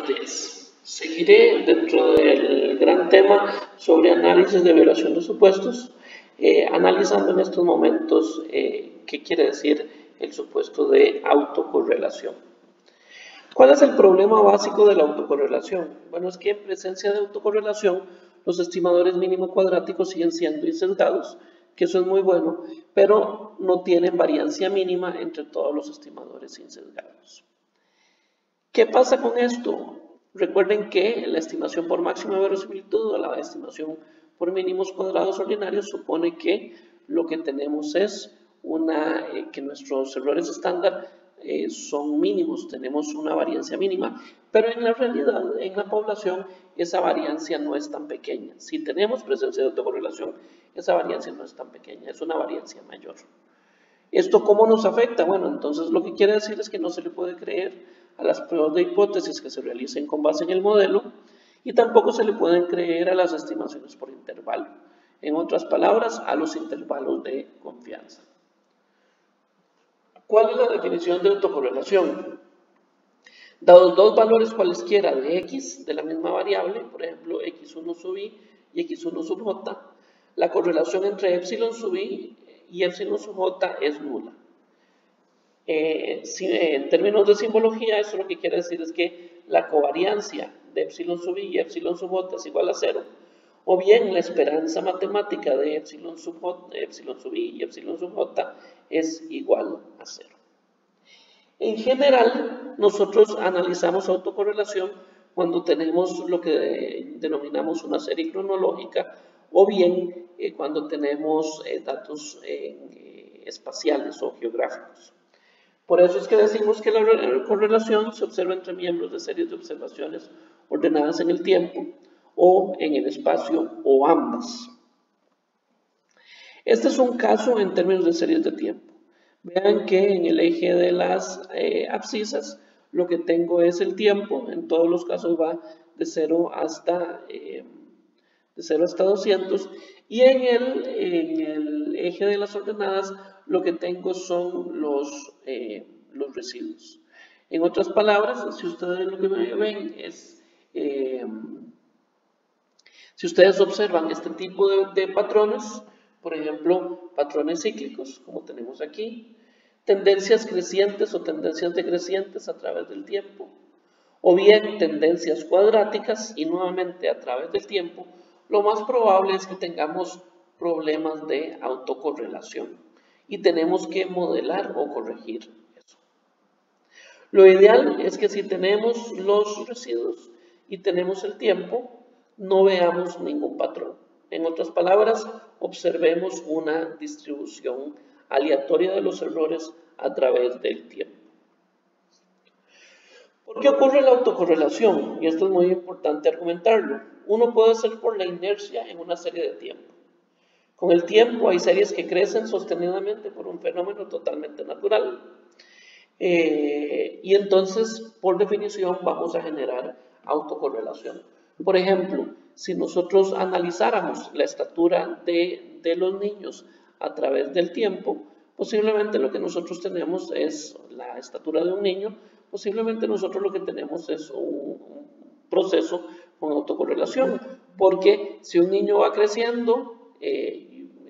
buenos días. Seguiré dentro del gran tema sobre análisis de violación de supuestos, analizando en estos momentos qué quiere decir el supuesto de autocorrelación. ¿Cuál es el problema básico de la autocorrelación? Bueno, es que en presencia de autocorrelación, los estimadores mínimo cuadráticos siguen siendo insesgados, que eso es muy bueno, pero no tienen variancia mínima entre todos los estimadores insesgados. ¿Qué pasa con esto? Recuerden que la estimación por máxima verosimilitud o la estimación por mínimos cuadrados ordinarios supone que lo que tenemos es que nuestros errores estándar son mínimos, tenemos una variancia mínima, pero en la realidad, en la población, esa variancia no es tan pequeña. Si tenemos presencia de autocorrelación, esa variancia no es tan pequeña, es una variancia mayor. ¿Esto cómo nos afecta? Bueno, entonces lo que quiere decir es que no se le puede creer a las pruebas de hipótesis que se realicen con base en el modelo y tampoco se le pueden creer a las estimaciones por intervalo. En otras palabras, a los intervalos de confianza. ¿Cuál es la definición de autocorrelación? Dados dos valores cualesquiera de x de la misma variable, por ejemplo x1 sub i y x1 sub j, la correlación entre epsilon sub i y epsilon sub j es nula. En términos de simbología, eso lo que quiere decir es que la covariancia de epsilon sub i y epsilon sub j es igual a 0, o bien la esperanza matemática de epsilon sub i y epsilon sub j es igual a 0. En general, nosotros analizamos autocorrelación cuando tenemos lo que denominamos una serie cronológica o bien cuando tenemos datos espaciales o geográficos. Por eso es que decimos que la correlación se observa entre miembros de series de observaciones ordenadas en el tiempo o en el espacio o ambas. Este es un caso en términos de series de tiempo. Vean que en el eje de las abscisas lo que tengo es el tiempo, en todos los casos va de 0 hasta 200, y en el eje de las ordenadas lo que tengo son los residuos. En otras palabras, si ustedes lo que ven es, si ustedes observan este tipo de patrones, por ejemplo, patrones cíclicos, como tenemos aquí, tendencias crecientes o tendencias decrecientes a través del tiempo, o bien tendencias cuadráticas y nuevamente a través del tiempo, lo más probable es que tengamos problemas de autocorrelación y tenemos que modelar o corregir eso. Lo ideal es que si tenemos los residuos y tenemos el tiempo, no veamos ningún patrón. En otras palabras, observemos una distribución aleatoria de los errores a través del tiempo. ¿Por qué ocurre la autocorrelación? Y esto es muy importante argumentarlo. Uno puede ser por la inercia en una serie de tiempo. Con el tiempo hay series que crecen sostenidamente por un fenómeno totalmente natural. Y entonces, por definición, vamos a generar autocorrelación. Por ejemplo, si nosotros analizáramos la estatura de los niños a través del tiempo, posiblemente lo que nosotros tenemos es la estatura de un niño, posiblemente nosotros lo que tenemos es un proceso con autocorrelación, porque si un niño va creciendo,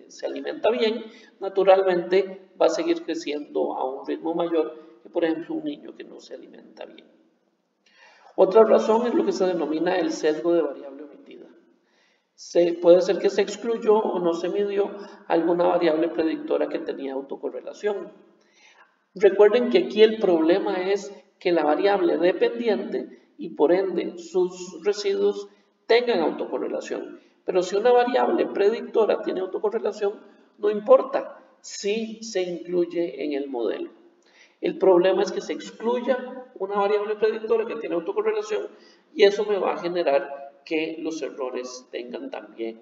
se alimenta bien, naturalmente va a seguir creciendo a un ritmo mayor que, por ejemplo, un niño que no se alimenta bien. Otra razón es lo que se denomina el sesgo de variable omitida. Puede ser que se excluyó o no se midió alguna variable predictora que tenía autocorrelación. Recuerden que aquí el problema es que la variable dependiente y por ende sus residuos tengan autocorrelación. Pero si una variable predictora tiene autocorrelación, no importa si se incluye en el modelo. El problema es que se excluya una variable predictora que tiene autocorrelación y eso me va a generar que los errores tengan también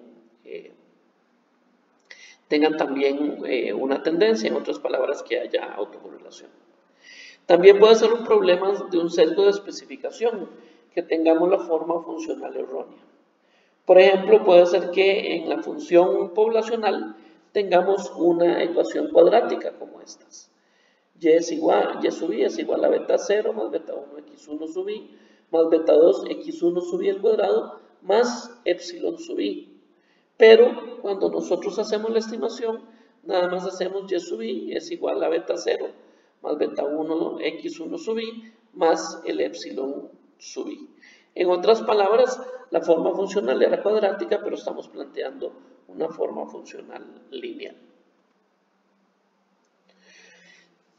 una tendencia, en otras palabras, que haya autocorrelación. También puede ser un problema de un sesgo de especificación, que tengamos la forma funcional errónea. Por ejemplo, puede ser que en la función poblacional tengamos una ecuación cuadrática como estas. Y sub i es igual a beta 0 más beta 1 x1 sub i más beta 2 x1 sub i al cuadrado más epsilon sub i. Pero cuando nosotros hacemos la estimación, nada más hacemos y sub i es igual a beta 0 más beta 1 x1 sub i más el epsilon sub i. En otras palabras, la forma funcional era cuadrática, pero estamos planteando una forma funcional lineal.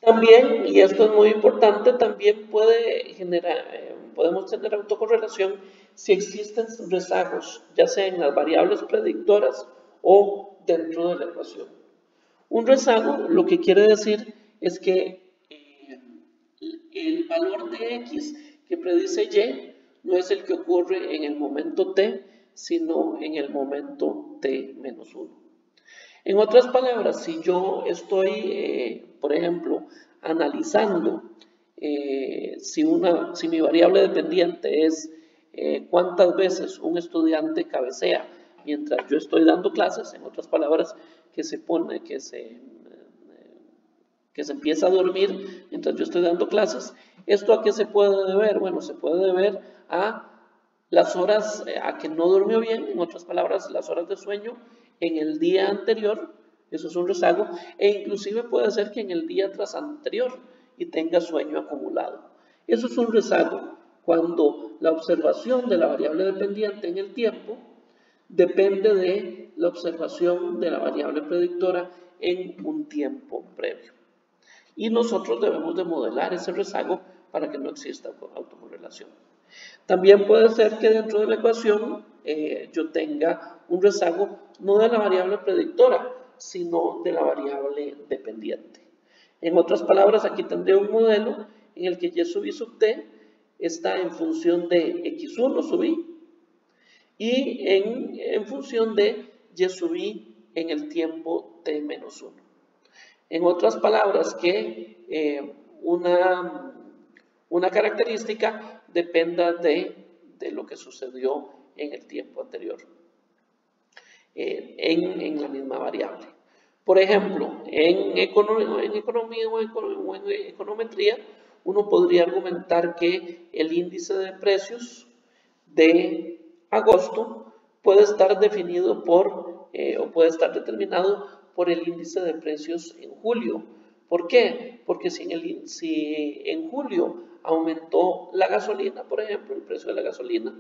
También, y esto es muy importante, también podemos tener autocorrelación si existen rezagos, ya sea en las variables predictoras o dentro de la ecuación. Un rezago lo que quiere decir es que el valor de x que predice y no es el que ocurre en el momento t, sino en el momento t menos 1. En otras palabras, si yo estoy, por ejemplo, analizando si mi variable dependiente es cuántas veces un estudiante cabecea mientras yo estoy dando clases, en otras palabras, que se empieza a dormir mientras yo estoy dando clases, ¿esto a qué se puede deber? Bueno, se puede deber a las horas a que no durmió bien, en otras palabras, las horas de sueño en el día anterior, eso es un rezago, e inclusive puede ser que en el día tras anterior y tenga sueño acumulado. Eso es un rezago cuando la observación de la variable dependiente en el tiempo depende de la observación de la variable predictora en un tiempo previo. Y nosotros debemos de modelar ese rezago para que no exista autocorrelación. También puede ser que dentro de la ecuación yo tenga un rezago no de la variable predictora, sino de la variable dependiente. En otras palabras, aquí tendré un modelo en el que y sub i sub t está en función de x1 sub i y en función de y sub i en el tiempo t menos 1. En otras palabras, que una característica dependa de lo que sucedió en el tiempo anterior, en la misma variable. Por ejemplo, en economía o en econometría, uno podría argumentar que el índice de precios de agosto puede estar definido o puede estar determinado por el índice de precios en julio. ¿Por qué? Porque si en julio aumentó la gasolina, por ejemplo, el precio de la gasolina,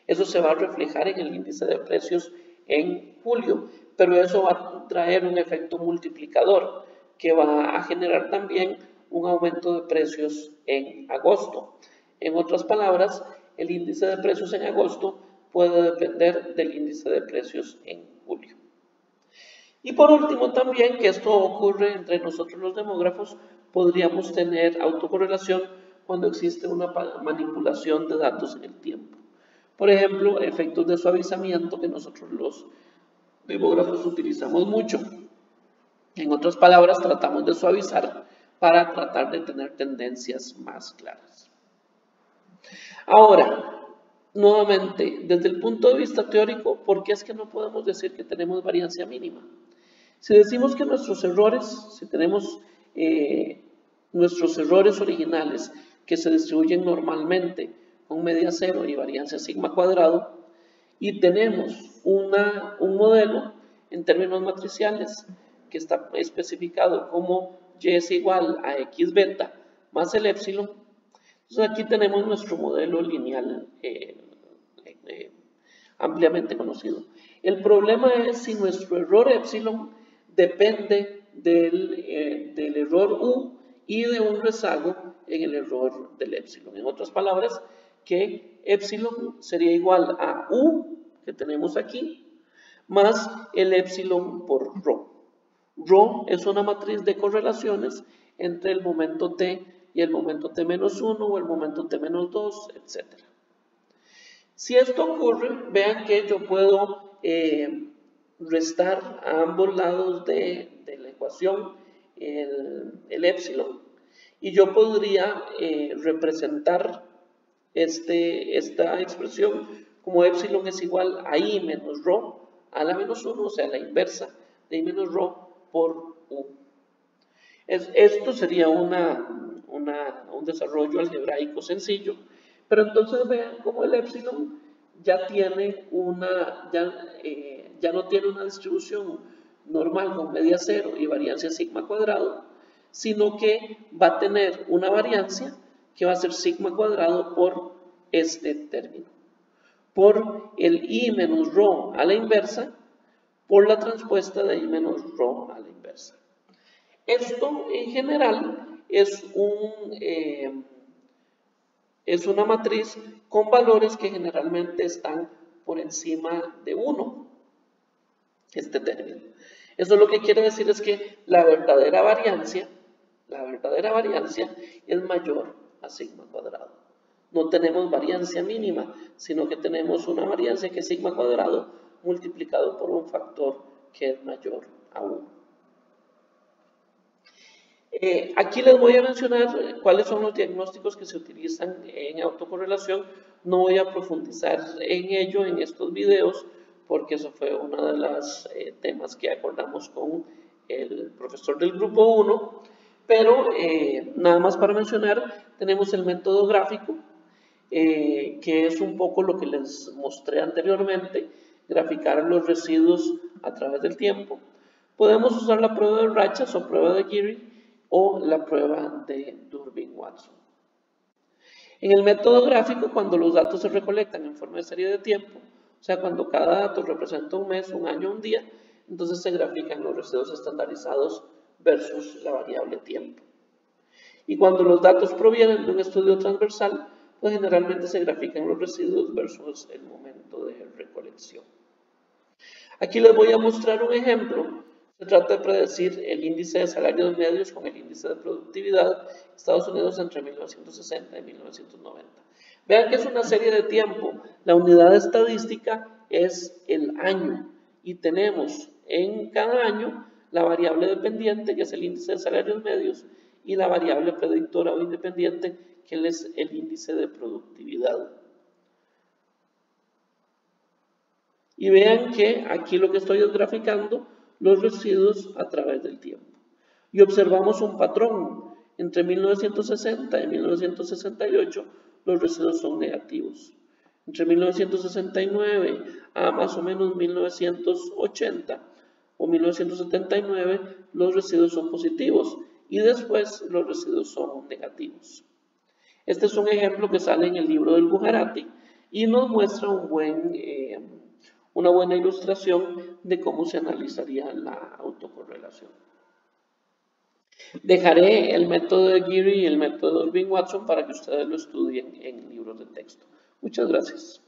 eso se va a reflejar en el índice de precios en julio, pero eso va a traer un efecto multiplicador que va a generar también un aumento de precios en agosto. En otras palabras, el índice de precios en agosto puede depender del índice de precios en julio. Y por último también, que esto ocurre entre nosotros los demógrafos, podríamos tener autocorrelación cuando existe una manipulación de datos en el tiempo. Por ejemplo, efectos de suavizamiento que nosotros los demógrafos utilizamos mucho. En otras palabras, tratamos de suavizar para tratar de tener tendencias más claras. Ahora, nuevamente, desde el punto de vista teórico, ¿por qué es que no podemos decir que tenemos variancia mínima? Si decimos que nuestros errores, si tenemos nuestros errores originales que se distribuyen normalmente con media cero y variancia sigma cuadrado, y tenemos un modelo en términos matriciales que está especificado como y es igual a x beta más el epsilon, entonces aquí tenemos nuestro modelo lineal ampliamente conocido. El problema es si nuestro error epsilon depende del error u y de un rezago en el error del epsilon. En otras palabras, que epsilon sería igual a u, que tenemos aquí, más el epsilon por rho. Rho es una matriz de correlaciones entre el momento t y el momento t menos 1 o el momento t menos 2, etc. Si esto ocurre, vean que yo puedo restar a ambos lados de la ecuación el epsilon y yo podría representar esta expresión como epsilon es igual a i menos rho a la menos 1, o sea, la inversa de i menos rho por u. Esto sería un desarrollo algebraico sencillo, Pero entonces vean cómo el epsilon ya tiene ya no tiene una distribución normal con media cero y variancia sigma cuadrado, sino que va a tener una variancia que va a ser sigma cuadrado por este término, por el i menos rho a la inversa, por la transpuesta de i menos rho a la inversa. Esto en general es una matriz con valores que generalmente están por encima de 1, este término. Eso lo que quiere decir es que la verdadera variancia es mayor a sigma cuadrado. No tenemos variancia mínima, sino que tenemos una variancia que es sigma cuadrado multiplicado por un factor que es mayor a 1. Aquí les voy a mencionar cuáles son los diagnósticos que se utilizan en autocorrelación. No voy a profundizar en ello en estos videos porque eso fue uno de los temas que acordamos con el profesor del grupo 1. Pero nada más para mencionar, tenemos el método gráfico, que es un poco lo que les mostré anteriormente, graficar los residuos a través del tiempo. Podemos usar la prueba de Rachas o prueba de Geary o la prueba de Durbin-Watson. En el método gráfico, cuando los datos se recolectan en forma de serie de tiempo, o sea, cuando cada dato representa un mes, un año, un día, entonces se grafican los residuos estandarizados versus la variable tiempo. Y cuando los datos provienen de un estudio transversal, pues generalmente se grafican los residuos versus el momento de recolección. Aquí les voy a mostrar un ejemplo. Se trata de predecir el índice de salarios medios con el índice de productividad de Estados Unidos entre 1960 y 1990. Vean que es una serie de tiempo. La unidad estadística es el año y tenemos en cada año la variable dependiente, que es el índice de salarios medios, y la variable predictora o independiente, que es el índice de productividad. Y vean que aquí lo que estoy es graficando los residuos a través del tiempo. Y observamos un patrón. Entre 1960 y 1968 los residuos son negativos. Entre 1969 a más o menos 1980 o 1979 los residuos son positivos y después los residuos son negativos. Este es un ejemplo que sale en el libro del Bujarati y nos muestra una buena ilustración de cómo se analizaría la autocorrelación. Dejaré el método de Geary y el método de Durbin-Watson para que ustedes lo estudien en libros de texto. Muchas gracias.